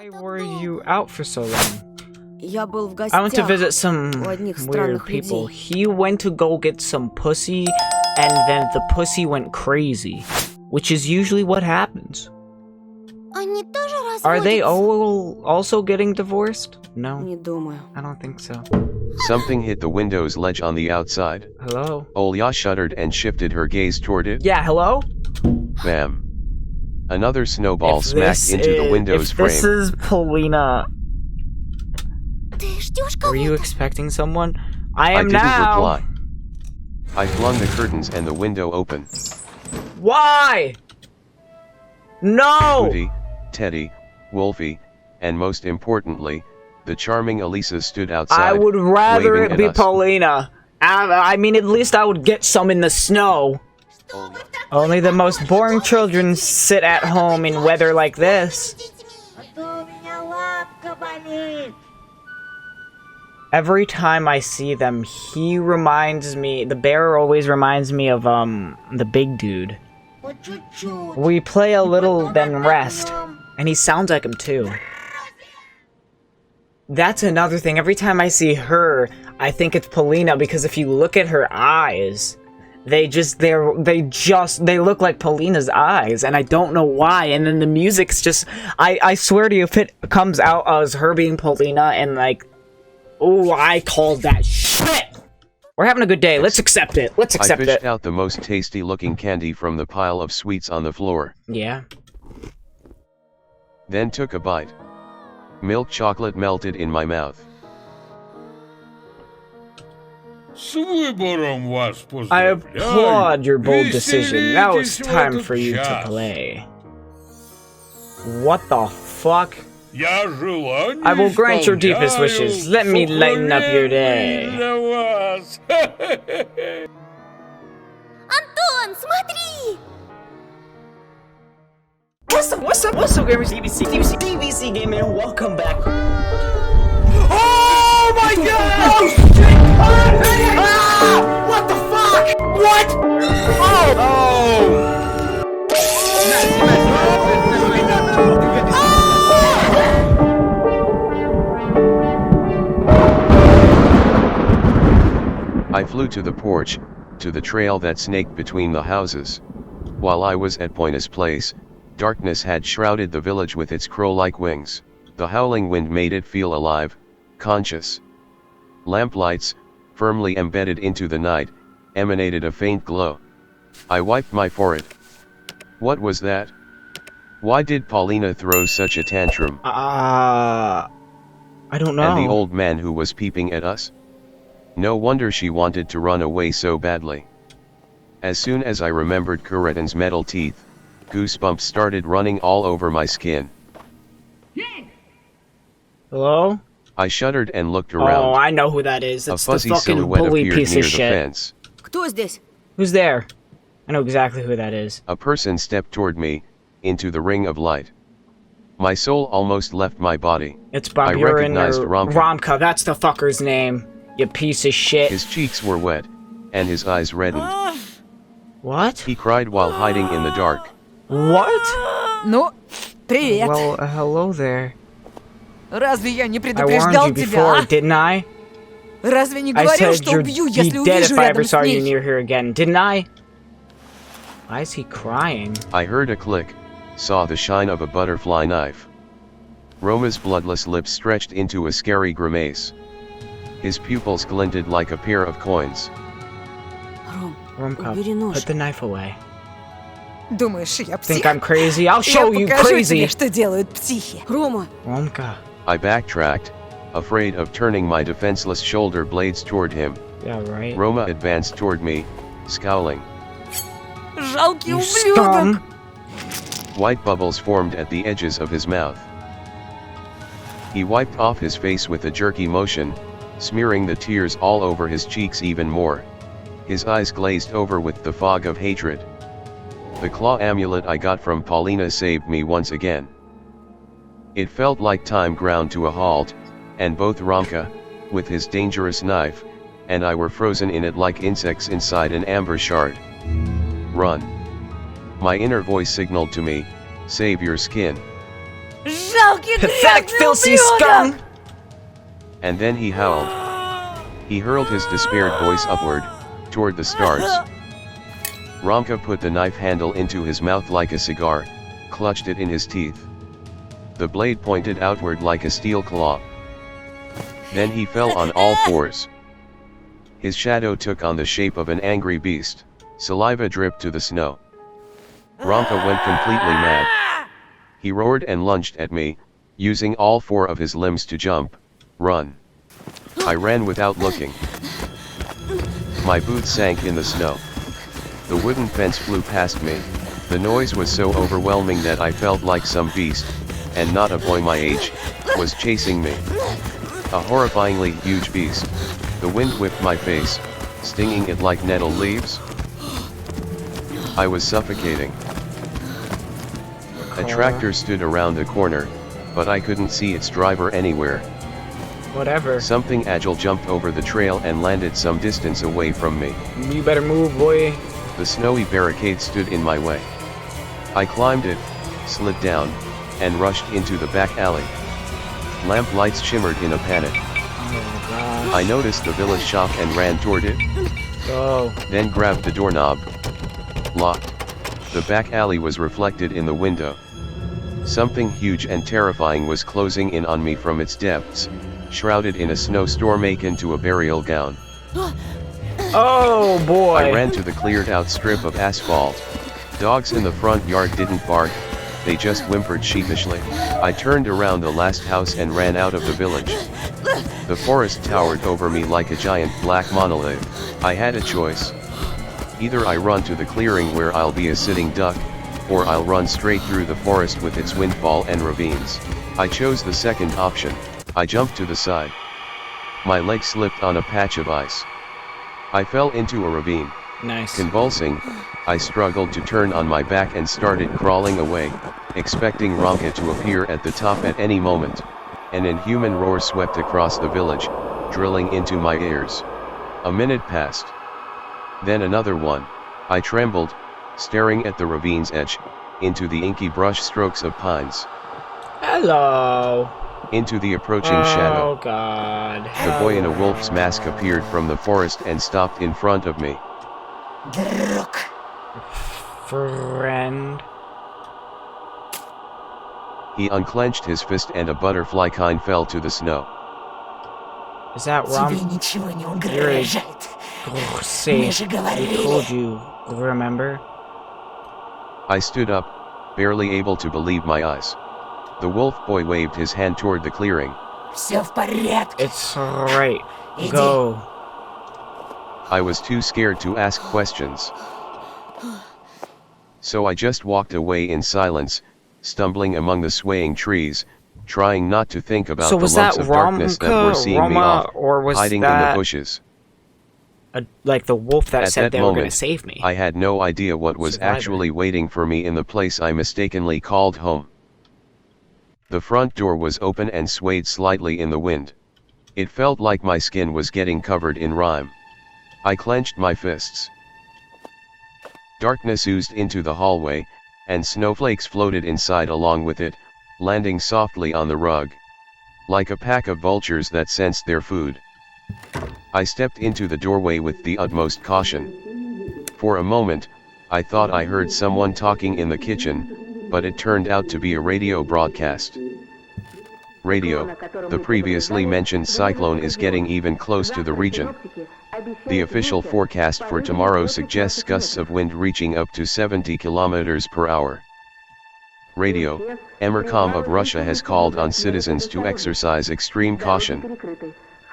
Why were you out for so long? I went to visit some weird people. He went to go get some pussy, and then the pussy went crazy, which is usually what happens. Are they all also getting divorced? No, I don't think so. Something hit the window's ledge on the outside. Hello? Olya shuddered and shifted her gaze toward it. Yeah, hello? Bam. Another snowball smacked into the window's frame. This is Polina. Were you expecting someone? I am now. I didn't reply. I flung the curtains and the window open. Why? No! Hootie, Teddy, Wolfie, and most importantly, the charming Elisa stood outside. I would rather it be us. Paulina. I mean, at least I would get some in the snow. Only the most boring children sit at home in weather like this. Every time I see them, the bear always reminds me of, the big dude. We play a little, then rest. And he sounds like him, too. That's another thing. Every time I see her, I think it's Polina, because if you look at her eyes, they look like Polina's eyes, and I don't know why. And then the music's just, I swear to you, if it comes out as her being Polina and like, oh, I called that shit. We're having a good day. Let's accept it. Let's accept it. I fished out the most tasty-looking candy from the pile of sweets on the floor. Yeah. Then took a bite. Milk chocolate melted in my mouth. I applaud your bold decision. Now it's time for you to play. What the fuck? I will grant your deepest wishes. Let me lighten up your day. Антон, смотри! What's up, gamers? DBC Gaming, and welcome back. Oh my god! Oh shit! Ah! What the fuck? What? Oh! I flew to the porch, to the trail that snaked between the houses. While I was at Pointus Place, darkness had shrouded the village with its crow-like wings. The howling wind made it feel alive, conscious. Lamplights, firmly embedded into the night, emanated a faint glow. I wiped my forehead. What was that? Why did Paulina throw such a tantrum? I don't know. And the old man who was peeping at us? No wonder she wanted to run away so badly. As soon as I remembered Kuretin's metal teeth, goosebumps started running all over my skin. Hello? I shuddered and looked around. Oh, I know who that is. It's a fuzzy the fucking silhouette bully appeared piece near of the shit. fence. Who's there? I know exactly who that is. A person stepped toward me, into the ring of light. My soul almost left my body. It's Bob I recognized Romka. Romka, that's the fucker's name. You piece of shit. His cheeks were wet, and his eyes reddened. What? He cried while hiding in the dark. What? Ну, привет. Well, hello there. Разве я не I warned предупреждал you тебя, before, а? didn't I? Разве не I говорил, said что you'd убью, be если dead увижу if I ever рядом saw с you ней? near here again, didn't I? Why is he crying? I heard a click, saw the shine of a butterfly knife. Roma's bloodless lips stretched into a scary grimace. His pupils glinted like a pair of coins. Romka, put the knife away. Думаешь, я Think псих? I'm crazy? I'll Я show you покажу crazy! тебе, что делают психи. Romka. I backtracked, afraid of turning my defenseless shoulder blades toward him. Yeah, right. Roma advanced toward me, scowling. Жалкий You ублюдок. scum! White bubbles formed at the edges of his mouth. He wiped off his face with a jerky motion, smearing the tears all over his cheeks even more. His eyes glazed over with the fog of hatred. The claw amulet I got from Paulina saved me once again. It felt like time ground to a halt, and both Romka, with his dangerous knife, and I were frozen in it like insects inside an amber shard. Run. My inner voice signaled to me, save your skin. Жалкий Жалкий Pathetic, грязный filthy ублюдок! scum! And then he howled. He hurled his despaired voice upward, toward the stars. Romka put the knife handle into his mouth like a cigar, clutched it in his teeth. The blade pointed outward like a steel claw. Then he fell on all fours. His shadow took on the shape of an angry beast, saliva dripped to the snow. Romka went completely mad. He roared and lunged at me, using all four of his limbs to jump, run. I ran without looking. My boots sank in the snow. The wooden fence flew past me. The noise was so overwhelming that I felt like some beast, and not a boy my age, was chasing me. A horrifyingly huge beast. The wind whipped my face, stinging it like nettle leaves. I was suffocating. A tractor stood around the corner, but I couldn't see its driver anywhere. Whatever. Something agile jumped over the trail and landed some distance away from me. You better move, boy. The snowy barricade stood in my way. I climbed it, slid down, and rushed into the back alley. Lamp lights shimmered in a panic. Oh gosh. I noticed the village shop and ran toward it. Go. Then grabbed the doorknob. Locked. The back alley was reflected in the window. Something huge and terrifying was closing in on me from its depths, shrouded in a snowstorm akin to a burial gown. Oh boy. I ran to the cleared out strip of asphalt. Dogs in the front yard didn't bark, they just whimpered sheepishly. I turned around the last house and ran out of the village. The forest towered over me like a giant black monolith. I had a choice. Either I run to the clearing where I'll be a sitting duck, or I'll run straight through the forest with its windfall and ravines. I chose the second option. I jumped to the side. My leg slipped on a patch of ice. I fell into a ravine. Nice. Convulsing, I struggled to turn on my back and started crawling away, expecting Romka to appear at the top at any moment. An inhuman roar swept across the village, drilling into my ears. A minute passed. Then another one. I trembled, staring at the ravine's edge, into the inky brush strokes of pines. Hello. Into the approaching Oh shadow. god. The boy in a wolf's mask appeared from the forest and stopped in front of me. Друг. Friend. He unclenched his fist and a butterfly kind fell to the snow. Is that Тебе Rom? ничего не угрожает. Say, Мы же I говорили. told you. Remember? I stood up, barely able to believe my eyes. The wolf boy waved his hand toward the clearing. Все в порядке. It's right. Иди. Go. I was too scared to ask questions. So I just walked away in silence, stumbling among the swaying trees, trying not to think about So the was lumps that of darkness that were seeing me Roma, off, or was hiding in the that bushes. like the wolf that At said that they were going to moment, save me? I had no idea what was Survivor. actually waiting for me in the place I mistakenly called home. The front door was open and swayed slightly in the wind. It felt like my skin was getting covered in rime. I clenched my fists. Darkness oozed into the hallway, and snowflakes floated inside along with it, landing softly on the rug. Like a pack of vultures that sensed their food. I stepped into the doorway with the utmost caution. For a moment, I thought I heard someone talking in the kitchen, but it turned out to be a radio broadcast. Radio, the previously mentioned cyclone is getting even close to the region. The official forecast for tomorrow suggests gusts of wind reaching up to 70 kilometers per hour. Radio, Emercom of Russia has called on citizens to exercise extreme caution.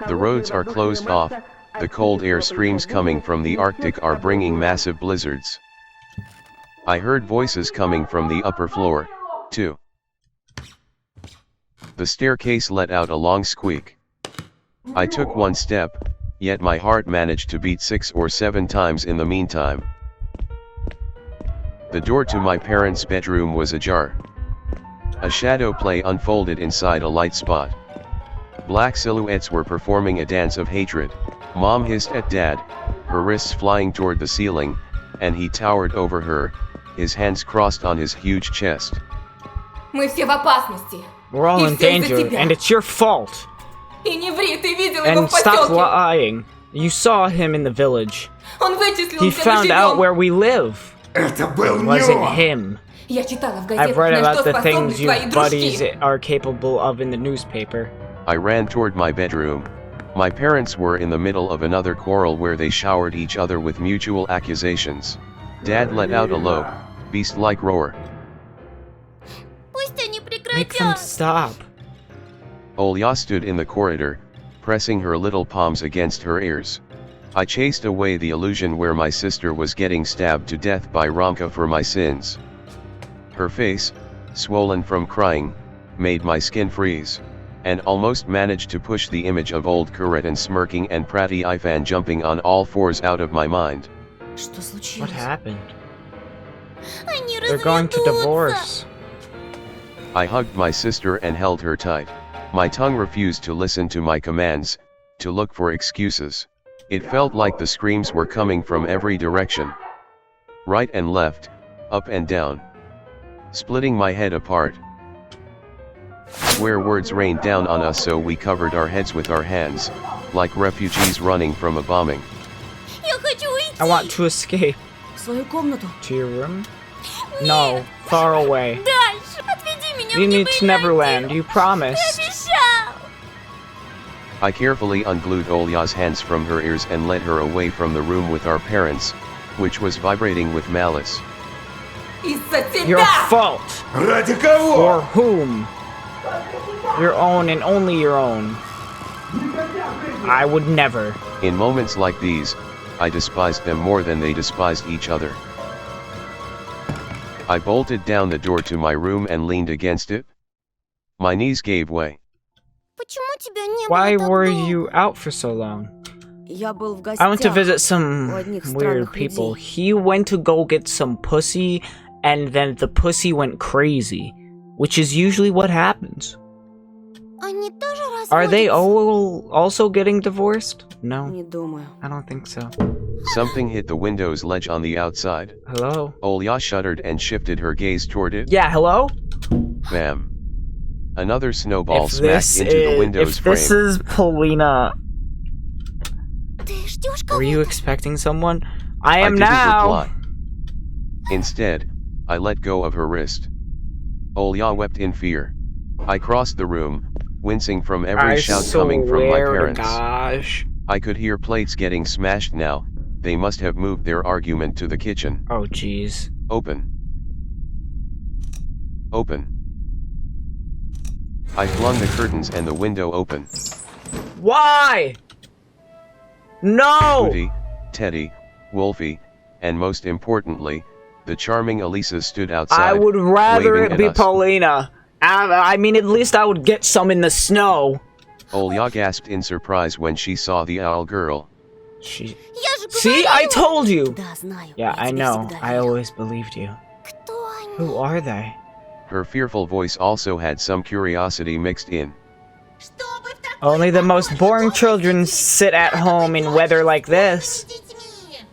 The roads are closed off, the cold air streams coming from the Arctic are bringing massive blizzards. I heard voices coming from the upper floor, too. The staircase let out a long squeak. I took one step, yet my heart managed to beat 6 or 7 times in the meantime. The door to my parents' bedroom was ajar. A shadow play unfolded inside a light spot. Black silhouettes were performing a dance of hatred. Mom hissed at Dad, her wrists flying toward the ceiling, and he towered over her, his hands crossed on his huge chest. Мы все в опасности. We're all И in всё из-за danger, тебя. and it's your fault. И не ври, ты видел его And в stop посёлке. lying. You saw him in the village. Он вычислил, He где мы found out живем. where we live. Это был It не wasn't он. him. Я читала в I've газетах, read на about что the способны things your твои buddies дружки. are capable of in the newspaper. I ran toward my bedroom. My parents were in the middle of another quarrel where they showered each other with mutual accusations. Dad let out a low, beast-like roar. Пусть они Make them прекратят. stop. Olya stood in the corridor, pressing her little palms against her ears. I chased away the illusion where my sister was getting stabbed to death by Romka for my sins. Her face, swollen from crying, made my skin freeze, and almost managed to push the image of old Kuretin smirking and Pratty Ifan jumping on all fours out of my mind. Что случилось? What happened? Они They're going to разведутся. divorce. I hugged my sister and held her tight. My tongue refused to listen to my commands, to look for excuses. It felt like the screams were coming from every direction. Right and left, up and down. Splitting my head apart. Swear words rained down on us, so we covered our heads with our hands, like refugees running from a bombing. Я хочу уйти. I want to escape. В свою комнату. To your room? No, far away. Дальше. Отведи меня You в need to Neverland, you Ты promised. обещал. I carefully unglued Olya's hands from her ears and led her away from the room with our parents, which was vibrating with malice. Из-за Your тебя. fault. Ради кого? For whom? Your own and only your own. I would never. In moments like these, I despised them more than they despised each other. I bolted down the door to my room and leaned against it. My knees gave way. Почему тебя не было Why так were долго? you out for so long? Я был в гостях. I went to visit some у одних weird странных people. людей. He went to go get some pussy, and then the pussy went crazy, which is usually what happens. Они тоже Are they разводятся? all also getting divorced? No, Не думаю. I don't think so. Something hit the window's ledge on the outside. Hello? Olya shuddered and shifted her gaze toward it. Yeah, hello? Bam. Another snowball smacked into the window's if this frame. is Polina, Ты ждешь were you кого-то? expecting someone? I I am didn't now. reply. Instead, I let go of her wrist. Olya wept in fear. I crossed the room, wincing from every I shout coming from my swear to parents. gosh. I could hear plates getting smashed now. They must have moved their argument to the kitchen. Oh, jeez. Open. Open. I flung the curtains and the window open. Why? No! Booty, Teddy, Wolfie, and most importantly, the charming Elisa stood outside. I would rather waving it at be us. Paulina. I mean, at least I would get some in the snow. Olya gasped in surprise when she saw the owl girl. She... Я же See, говорила. I told you! Да, знаю. Yeah, Я I тебя know. всегда I видела. always believed you. Кто они? Who are they? Her fearful voice also had some curiosity mixed in. Чтобы в такой Only the most погоде boring дома children сидеть. sit at home in weather like this. С детьми.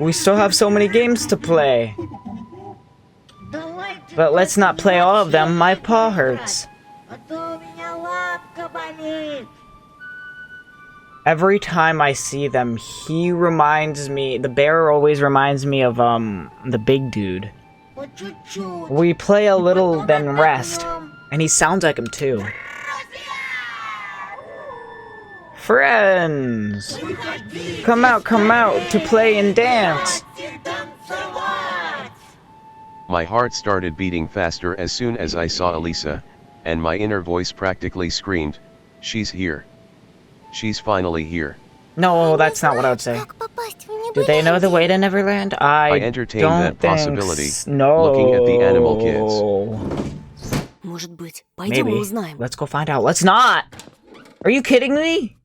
We still have so many games to play. But let's not play all of them, my paw hurts. Every time I see them, he reminds me, the bear always reminds me of, the big dude. We play a little, then rest. And he sounds like him too. Friends! Come out to play and dance! My heart started beating faster as soon as I saw Elisa, and my inner voice practically screamed, "She's here. She's finally here." No, that's not what I would say. Как попасть в Do they know the way to Neverland? I entertained don't that think possibility, no. looking at the animal kids. Может быть, пойдем и Maybe. узнаем. Let's go find out. Let's not! Are you kidding me?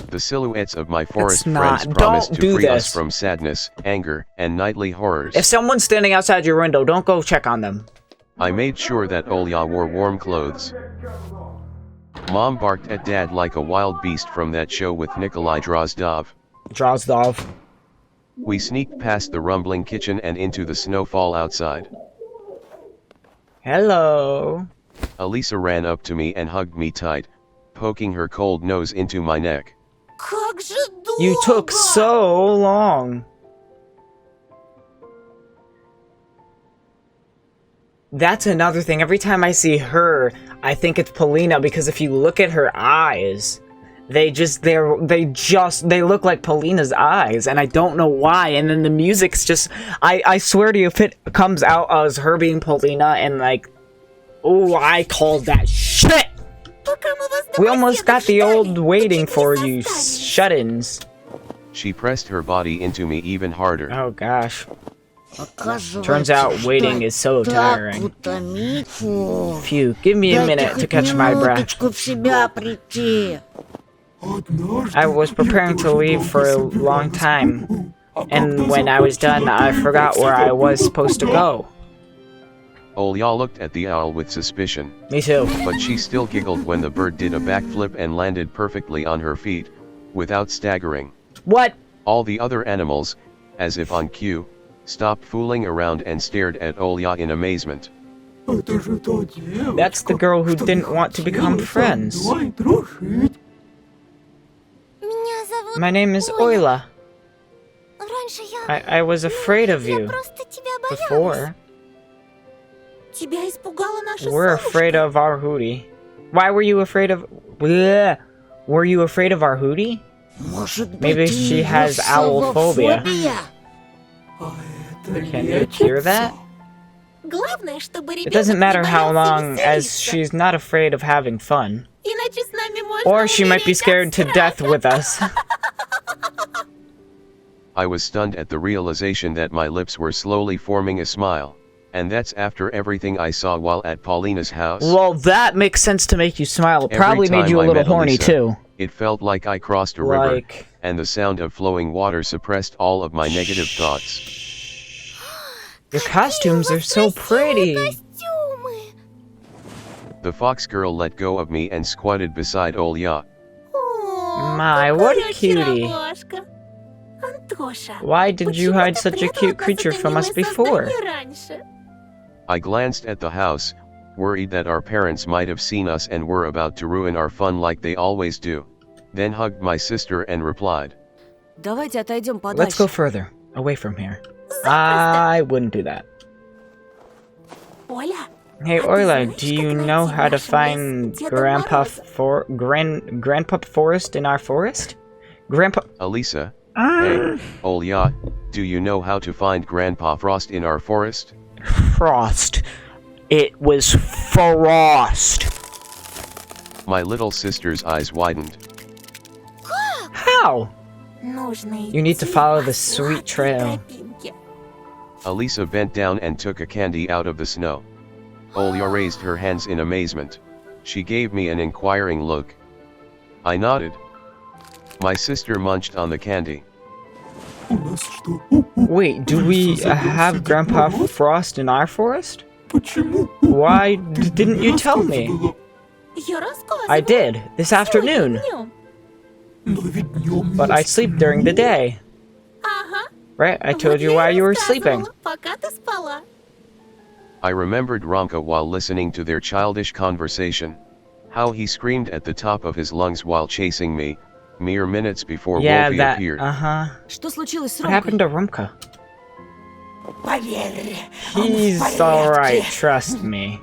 The silhouettes of my forest not. friends promised Don't to do free us this. from sadness, anger, and nightly horrors. If someone's standing outside your window, don't go check on them. I made sure that Olya wore warm clothes. Mom barked at Dad like a wild beast from that show with Nikolai Drozdov. Drozdov. We sneaked past the rumbling kitchen and into the snowfall outside. Hello. Elisa ran up to me and hugged me tight, poking her cold nose into my neck. Как же долго! You took so long. That's another thing. Every time I see her, I think it's Polina because if you look at her eyes, they look like Polina's eyes, and I don't know why. And then the music's just, I swear to you, if it comes out as her being Polina and like, oh, I called that shit. Пока мы вас We дома almost got the ждали, old waiting чуть не for you застали. shut-ins. She pressed her body into me even harder. Oh gosh. Оказывается, Turns out waiting ждать is so так tiring. утомительно. Phew, give me a minute to catch my breath. Минуточку в себя прийти. I was preparing to leave for a long time, and when I was done, I forgot where I was supposed to go. Olya looked at the owl with suspicion, Me too. but she still giggled when the bird did a backflip and landed perfectly on her feet, without staggering. What? All the other animals, as if on cue, stopped fooling around and stared at Olya in amazement. That's the girl who didn't want to become friends. Меня зовут My name is Оля. Oyla. Раньше я... I was afraid of Я you просто тебя боялась. before. Тебя испугала наша We're совушка. afraid of our hootie. Why were you afraid of... Bleh. Were you afraid of our hootie? Может быть, Maybe у she неё has owlphobia. совофобия? Can you cure that? Главное, чтобы It doesn't ребенок matter не how боялся long, as веселиться. she's not afraid of having fun. Иначе с нами можно Or she might be умереть scared от to страха. death with us. I was stunned at the realization that my lips were slowly forming a smile, and that's after everything I saw while at Paulina's house. Well, that makes sense to make you smile. It Every probably made time you a I little met horny Elisa, too. It felt like I crossed a river, Like... and the sound of flowing water suppressed all of my negative thoughts. Your costumes are so pretty. Костюмы. The fox girl let go of me and squatted beside Olya. О, My, what a какая cutie. очаровашка. Антоша, Why did you почему hide ты such a прятал cute от нас creature это from us милое before? создание раньше? I glanced at the house, worried that our parents might have seen us and were about to ruin our fun like they always do. Then hugged my sister and replied, Давайте отойдем подальше. Let's go further, away from here. I wouldn't do that. Оля, Hey Oyla, do you know how to find Grandpa Forest in our forest? Grandpa... Elisa, hey, Olya, do you know how to find Grandpa Frost in our forest? Frost. It was Frost. My little sister's eyes widened. How? нужно You need to идти follow по the sweet сладкой trail. тропинке. Elisa bent down and took a candy out of the snow. Olya raised her hands in amazement. She gave me an inquiring look. I nodded. My sister munched on the candy. Wait, do we have Grandpa Frost in our forest? Why didn't you tell me? Я рассказывала. I did, this afternoon. Днём. But I sleep during the day. Ага. Right? I told Вот you я why и you were рассказывала, sleeping. Пока ты спала. I remembered Romka while listening to their childish conversation. How he screamed at the top of his lungs while chasing me, mere minutes before Yeah, Wolfie that, appeared. Что случилось с What happened Ромкой? to Rumka? Поверь, He's alright, trust me.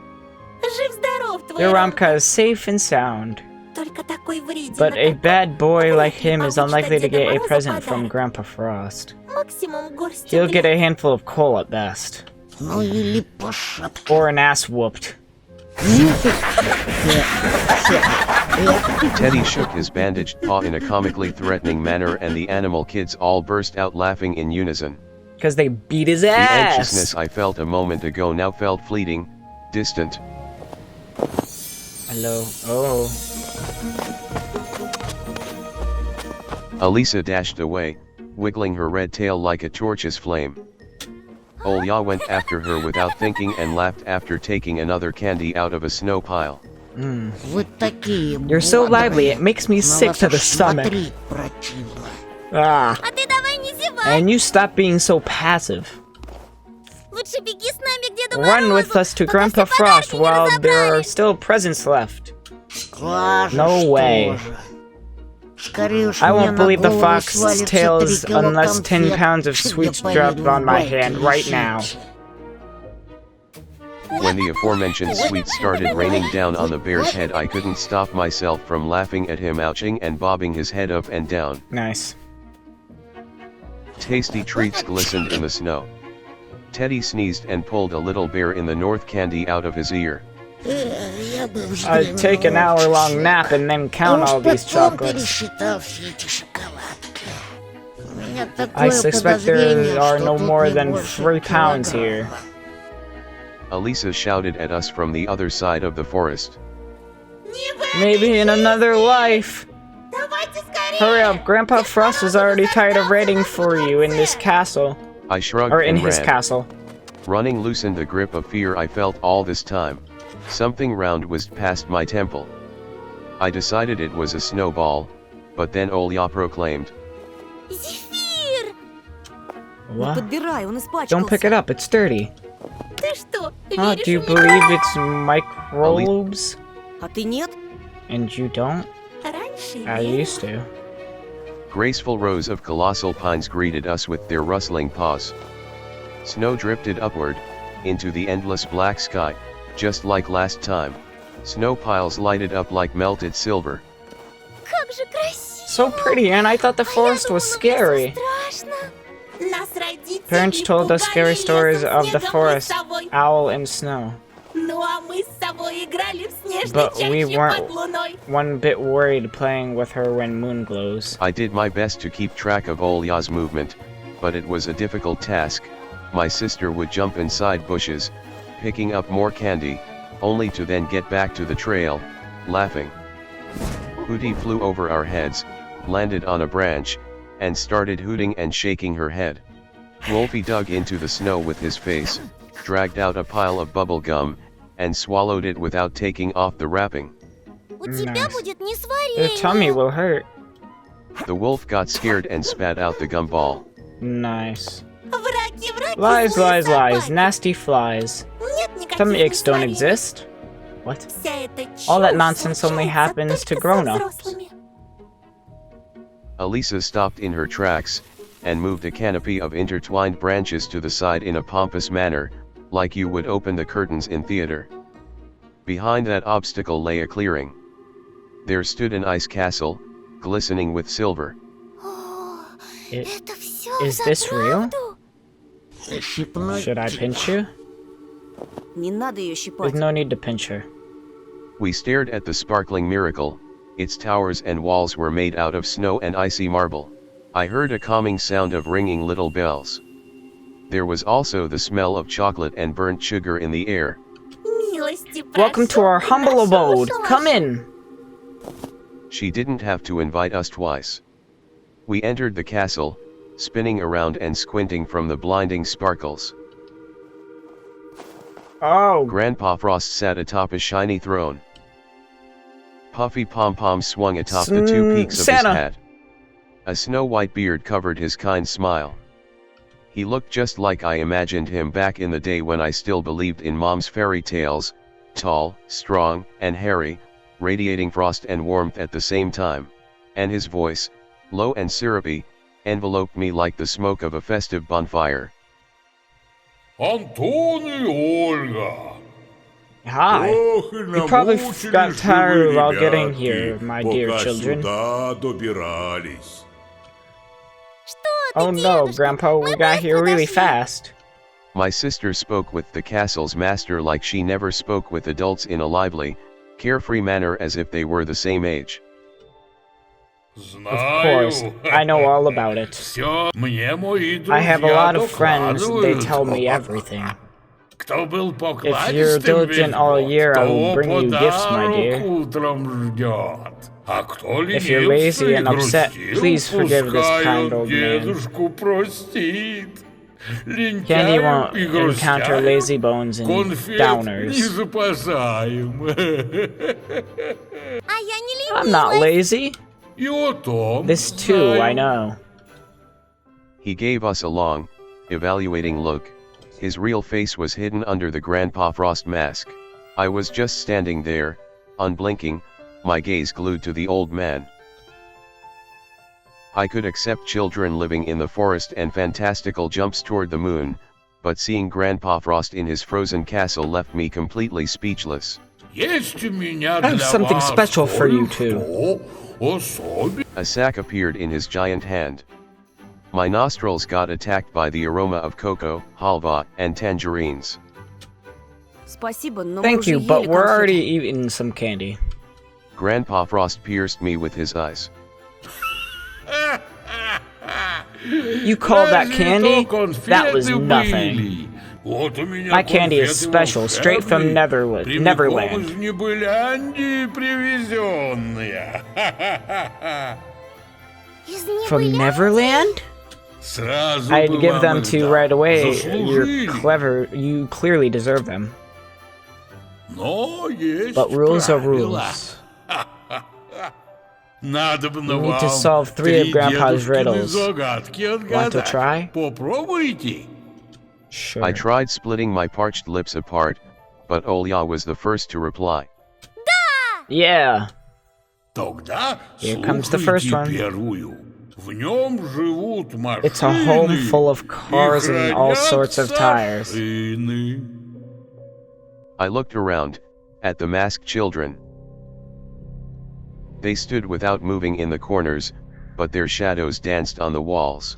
Жив-здоров, твой Your Ромка. Rumka is safe and sound. Только такой вредина, But a как bad boy like him is Получит unlikely от to Деда get a Мороза present from подарок. Grandpa Frost. максимум горсть He'll get угля. a handful of coal at best. Ну или по шапке. Or an ass whooped. Teddy shook his bandaged paw in a comically threatening manner and the animal kids all burst out laughing in unison. Because they beat his The ass! anxiousness I felt a moment ago now felt fleeting, distant. Hello. Oh. Elisa dashed away, wiggling her red tail like a torch's flame. Olya went after her without thinking and laughed after taking another candy out of a snow pile. Вы такие You're so бодрые. lively, it makes me На sick вас to the аж stomach. смотреть противно. Ah. А ты давай не зевай. And you stop being so passive. Лучше беги с нами к Деду Run with us to Grandpa Frost while there are still presents left. No way. I won't believe the fox's tails unless 10 pounds of sweets dropped on my hand right now. When the aforementioned sweets started raining down on the bear's head, I couldn't stop myself from laughing at him ouching and bobbing his head up and down. Nice. Tasty treats glistened in the snow. Teddy sneezed and pulled a little bear in the north candy out of his ear. I'd take an hour-long nap and then count all these chocolates. I suspect there are no more than 3 pounds here. Elisa shouted at us from the other side of the forest. Maybe in another life. Давайте скорее! Hurry up, Grandpa Frost is already tired of waiting for you in this castle. I shrugged Or in and his ran. castle. Running loosened the grip of fear I felt all this time. Something round whizzed past my temple. I decided it was a snowball, but then Olya proclaimed, Зефир! What? Подбирай, он испачкался. Don't pick it up, it's dirty. Ты что, Oh, веришь do you в believe меня? it's microbes? А ты нет? And you don't? Раньше I верил. used to. graceful rows of colossal pines greeted us with their rustling paws. Snow drifted upward, into the endless black sky, just like last time. Snow piles lighted up like melted silver. Как же красиво! So pretty, and I thought the forest was scary. Страшно. Нас родители Parents told us scary пугали stories лесом, of the снегом и forest, совой. owl, and snow. Ну а мы с собой играли в снежной But we чаще weren't под луной. one bit worried playing with her when moon glows. I did my best to keep track of Olya's movement, but it was a difficult task. My sister would jump inside bushes, picking up more candy, only to then get back to the trail, laughing. Hootie flew over our heads, landed on a branch, and started hooting and shaking her head. Wolfie dug into the snow with his face, dragged out a pile of bubble gum, and swallowed it without taking off the wrapping. У тебя Nice. будет Their tummy несварение. will hurt. The wolf got scared and spat out the gumball. Nice. Враки, враки, Lies, злые lies, lies. собаки. Nasty flies. Нет никаких Tummy aches don't несварений. exist? What? Вся эта All that чушь nonsense only случается happens to только со grown-ups. взрослыми. Elisa stopped in her tracks, and moved a canopy of intertwined branches to the side in a pompous manner, like you would open the curtains in theater. Behind that obstacle lay a clearing. There stood an ice castle, glistening with silver. О, It- это все is this real? Щипнуть. Should I pinch you? Не надо ее There's щипать. no need to pinch her. We stared at the sparkling miracle. Its towers and walls were made out of snow and icy marble. I heard a calming sound of ringing little bells. There was also the smell of chocolate and burnt sugar in the air. Милости Welcome to прошу, our humble прошу, abode. прошу, Come прошу. in. She didn't have to invite us twice. We entered the castle, spinning around and squinting from the blinding sparkles. Oh, Grandpa Frost sat atop a shiny throne. Puffy pom-pom swung atop the two peaks of Santa. his hat. A snow-white beard covered his kind smile. He looked just like I imagined him back in the day when I still believed in Mom's fairy tales, tall, strong, and hairy, radiating frost and warmth at the same time. And his voice, low and syrupy, enveloped me like the smoke of a festive bonfire. Антон и Ольга. hi. Ох, и You probably намучились got же tired вы, while getting ребятки, here, my dear пока children. сюда добирались. Oh no, Grandpa, we got here really fast. My sister spoke with the castle's master like she never spoke with adults in a lively, carefree manner as if they were the same age. Of course, I know all about it. Всё, мне мои I have a lot друзья of friends, they докладывают. tell me everything. Кто был If you're diligent all year, I will bring you gifts, my dear. Утром ждет. А кто If you're lazy and upset, please forgive this kind old man. дедушку простит. Candy won't encounter lazy bones and не downers. запасаем. А я не I'm not ленивая. lazy. И о том This too, I know. He gave us a long, evaluating look. His real face was hidden under the Grandpa Frost mask. I was just standing there, unblinking, my gaze glued to the old man. I could accept children living in the forest and fantastical jumps toward the moon, but seeing Grandpa Frost in his frozen castle left me completely speechless. Есть у меня I have для something вас special for you кое-что особенное. A sack appeared in his giant hand. My nostrils got attacked by the aroma of cocoa, halva, and tangerines. Спасибо, но мы Thank уже you, ели but we're конфеты. already eating some candy. Grandpa Frost pierced me with his eyes. You call that Разве candy? то конфеты That was nothing. были? Вот у меня My candy is конфеты special, straight from волшебные, прямиком Neverland. из Небыляндии привезенные. Из From Небыля- Neverland? Сразу I'd бы give вам them их to you дал. right away. Заслужили. You're clever. You clearly deserve them. Но есть But rules are правила. rules. Надо бы You need to solve 3 of Grandpa's riddles. Want to try? Попробуйте. Sure. I tried splitting my parched lips apart, but Olya was the first to reply. Yeah. Тогда Here comes the first one. слушайте первую. В нем живут машины. It's a home full of cars и and all sorts of хранятся tires. шины. I looked around, at the masked children. They stood without moving in the corners, but their shadows danced on the walls.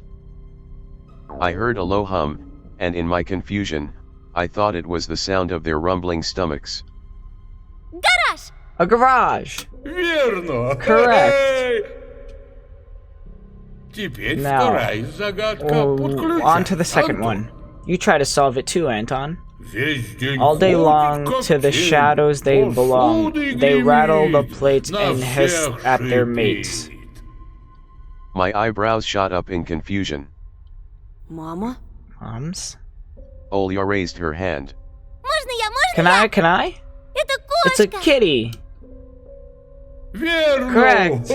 I heard a low hum, and in my confusion, I thought it was the sound of their rumbling stomachs. Гараж! A garage. Верно. Correct. Теперь Now, вторая загадка. Oh, Подключай. on to the second Антон. one. You try to solve it too, Anton. Весь день All day ходит, long, как to the тень, shadows they belong. посудой They rattle the гремит, plates на and hiss всех at their шипит. mates. My eyebrows shot up in confusion. Мама? Moms? Olya raised her hand. Можно я, можно Can я? I? Can I? Это It's a кошка! kitty. Верно. Correct.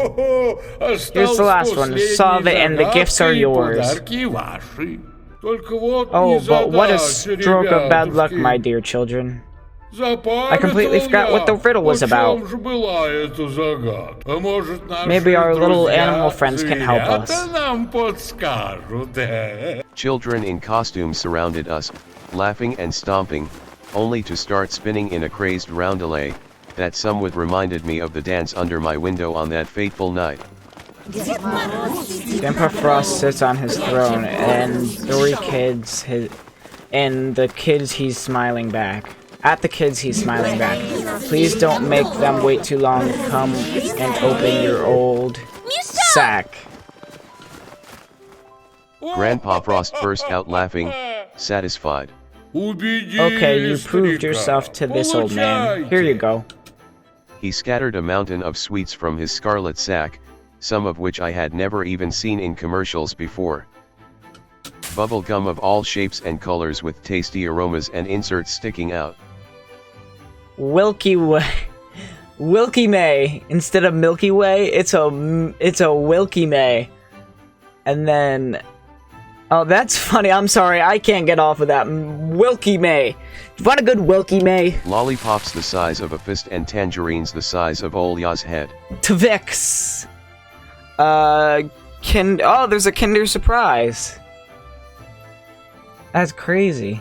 Осталось Here's the last one. последние Solve it and the gifts are загадки, и yours. подарки ваши. Только вот Oh, не but what a задача, stroke of bad luck, ребятушки. my dear children. Запамятовал completely forgot what the riddle was о about. чем же была эта загадка. А может, наши Maybe our little друзья, animal friends can help us. зверята нам подскажут. Children in costumes surrounded us, laughing and stomping, only to start spinning in a crazed roundelay, that somewhat reminded me of the dance under my window on that fateful night. Grandpa Frost sits on his throne, and the kids he's smiling back. At the kids he's smiling back. Please don't make them wait too long. Come and open your old sack. Grandpa Frost burst out laughing, satisfied. Okay, you proved yourself to this old man. Here you go. He scattered a mountain of sweets from his scarlet sack, some of which I had never even seen in commercials before. Bubble gum of all shapes and colors with tasty aromas and inserts sticking out. Wilkie May. Instead of Milky Way, it's a Wilkie May. And then, oh, that's funny. I'm sorry, I can't get off of that. Wilkie May. Want a good Wilkie May? Lollipops the size of a fist and tangerines the size of Olya's head. Twix. Oh, there's a Kinder Surprise. That's crazy.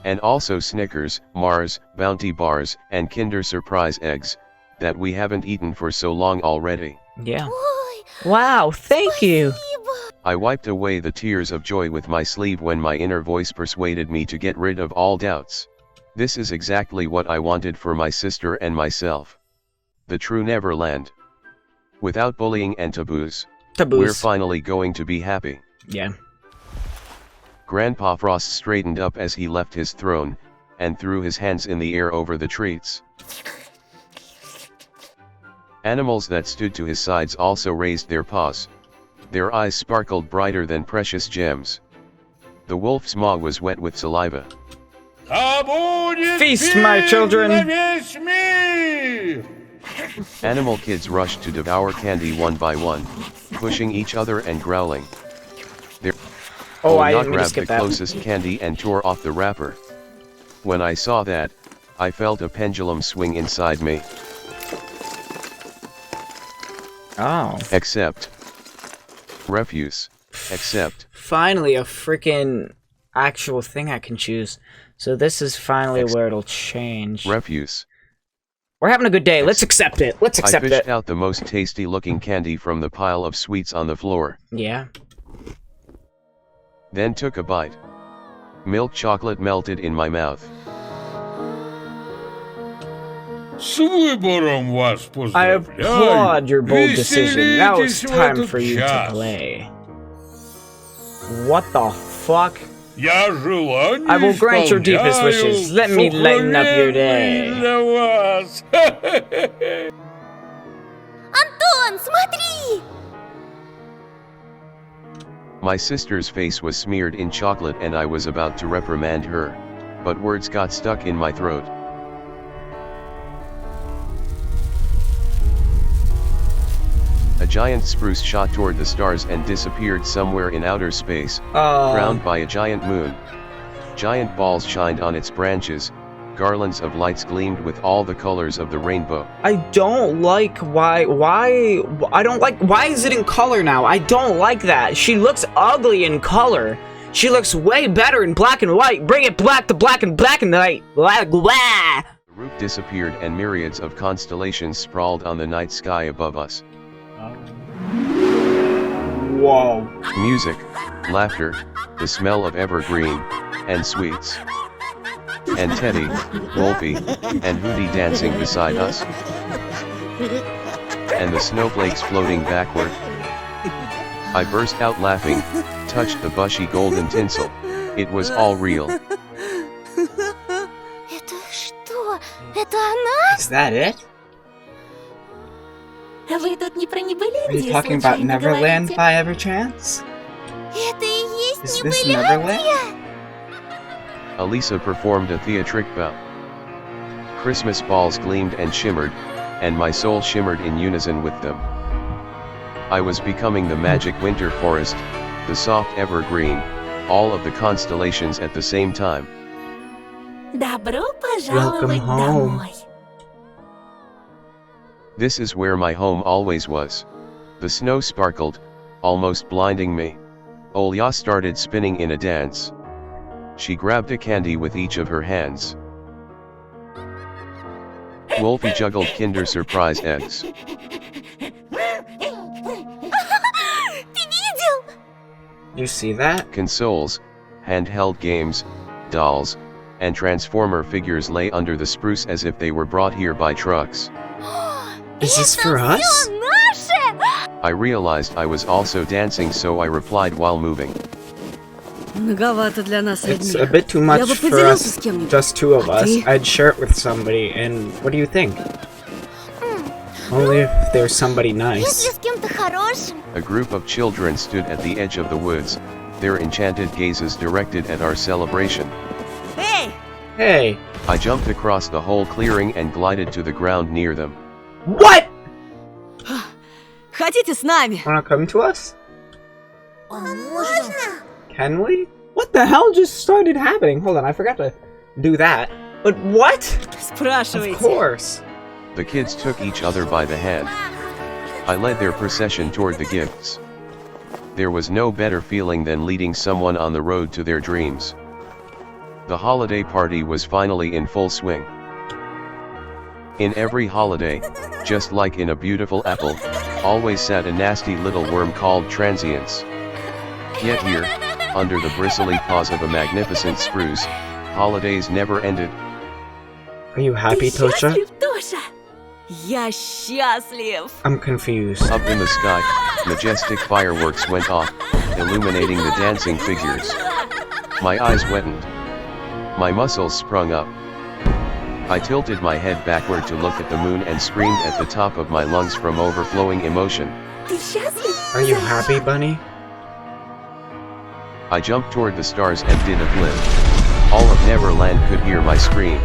And also Snickers, Mars, Bounty Bars, and Kinder Surprise eggs, that we haven't eaten for so long already. Yeah. Ой, Wow, thank you. спасибо! I wiped away the tears of joy with my sleeve when my inner voice persuaded me to get rid of all doubts. This is exactly what I wanted for my sister and myself. The true Neverland. Without bullying and taboos. We're finally going to be happy. Yeah. Grandpa Frost straightened up as he left his throne, and threw his hands in the air over the treats. Animals that stood to his sides also raised their paws. Their eyes sparkled brighter than precious gems. The wolf's maw was wet with saliva. Feast, my children! Animal kids rushed to devour candy one by one, pushing each other and growling. Oh, I Olya didn't mean to grabbed skip the that. closest candy and tore off the wrapper. When I saw that, I felt a pendulum swing inside me. Oh. Accept. Refuse. Accept. Finally, a freaking actual thing I can choose. So this is finally where it'll change. Refuse. We're having a good day. Let's accept it. Let's accept I fished it. out the most tasty looking candy from the pile of sweets on the floor. Yeah. Then took a bite. Milk chocolate melted in my mouth. С выбором вас I поздравляю. applaud your bold decision. Now it's Веселитесь в time этот for you to час. play. What the fuck? Я желание I will grant your deepest исполняю, wishes. Let me lighten up your day. сокровенные для вас. Антон, смотри! My sister's face was smeared in chocolate and I was about to reprimand her, but words got stuck in my throat. A giant spruce shot toward the stars and disappeared somewhere in outer space, crowned by a giant moon. Giant balls shined on its branches, garlands of lights gleamed with all the colors of the rainbow. I don't like why is it in color now? I don't like that. She looks ugly in color. She looks way better in black and white. Bring it black to black and white. Blah, blah. The roof disappeared and myriads of constellations sprawled on the night sky above us. Whoa. Music, laughter, the smell of evergreen, and sweets. And Teddy, Wolfie, and Hootie dancing beside us. And the snowflakes floating backward. I burst out laughing, touched the bushy golden tinsel. It was all real. Это что? Это она? Is that it? Вы тут не про Are Небылендию you talking about случайно Neverland говорите? by ever chance? Это и есть Is this Neverland? Небылендия? Elisa performed a theatric bow. Christmas balls gleamed and shimmered, and my soul shimmered in unison with them. I was becoming the magic winter forest, the soft evergreen, all of the constellations at the same time. Добро Welcome пожаловать home. домой. This is where my home always was. The snow sparkled, almost blinding me. Olya started spinning in a dance. She grabbed a candy with each of her hands. Wolfie juggled Kinder Surprise eggs. Ты видел? You see that? Consoles, handheld games, dolls, and transformer figures lay under the spruce as if they were brought here by trucks. Is this Это for us? всё наше! I realized I was also dancing, so I replied while moving. Многовато для нас It's одних. a bit too Я much бы for поделился us, с кем-нибудь. just two of А us. ты? I'd share it with somebody, and what do you think? Only if there's somebody Если nice. с кем-то хорошим. A group of children stood at the edge of the woods, their enchanted gazes directed at our celebration. Эй! Hey, I jumped across the whole clearing and glided to the ground near them. what? Хотите с нами? Wanna come to us? Можно? Can we? What the hell just started happening? Hold on, I forgot to do that. But what? Of Спрашивайте. course. The kids took each other by the hand. I led their procession toward the gifts. There was no better feeling than leading someone on the road to their dreams. The holiday party was finally in full swing. In every holiday, just like in a beautiful apple, always sat a nasty little worm called transience. Yet here, under the bristly paws of a magnificent spruce, holidays never ended. Are you happy, Ты Tosha? счастлив, Тоша? Я счастлив. I'm confused. Up in the sky, majestic fireworks went off, illuminating the dancing figures. My eyes wetted. My muscles sprung up. I tilted my head backward to look at the moon and screamed at the top of my lungs from overflowing emotion. Ты счастлив? Are you happy, Bunny? I jumped toward the stars and did a flip. All of Neverland could hear my scream.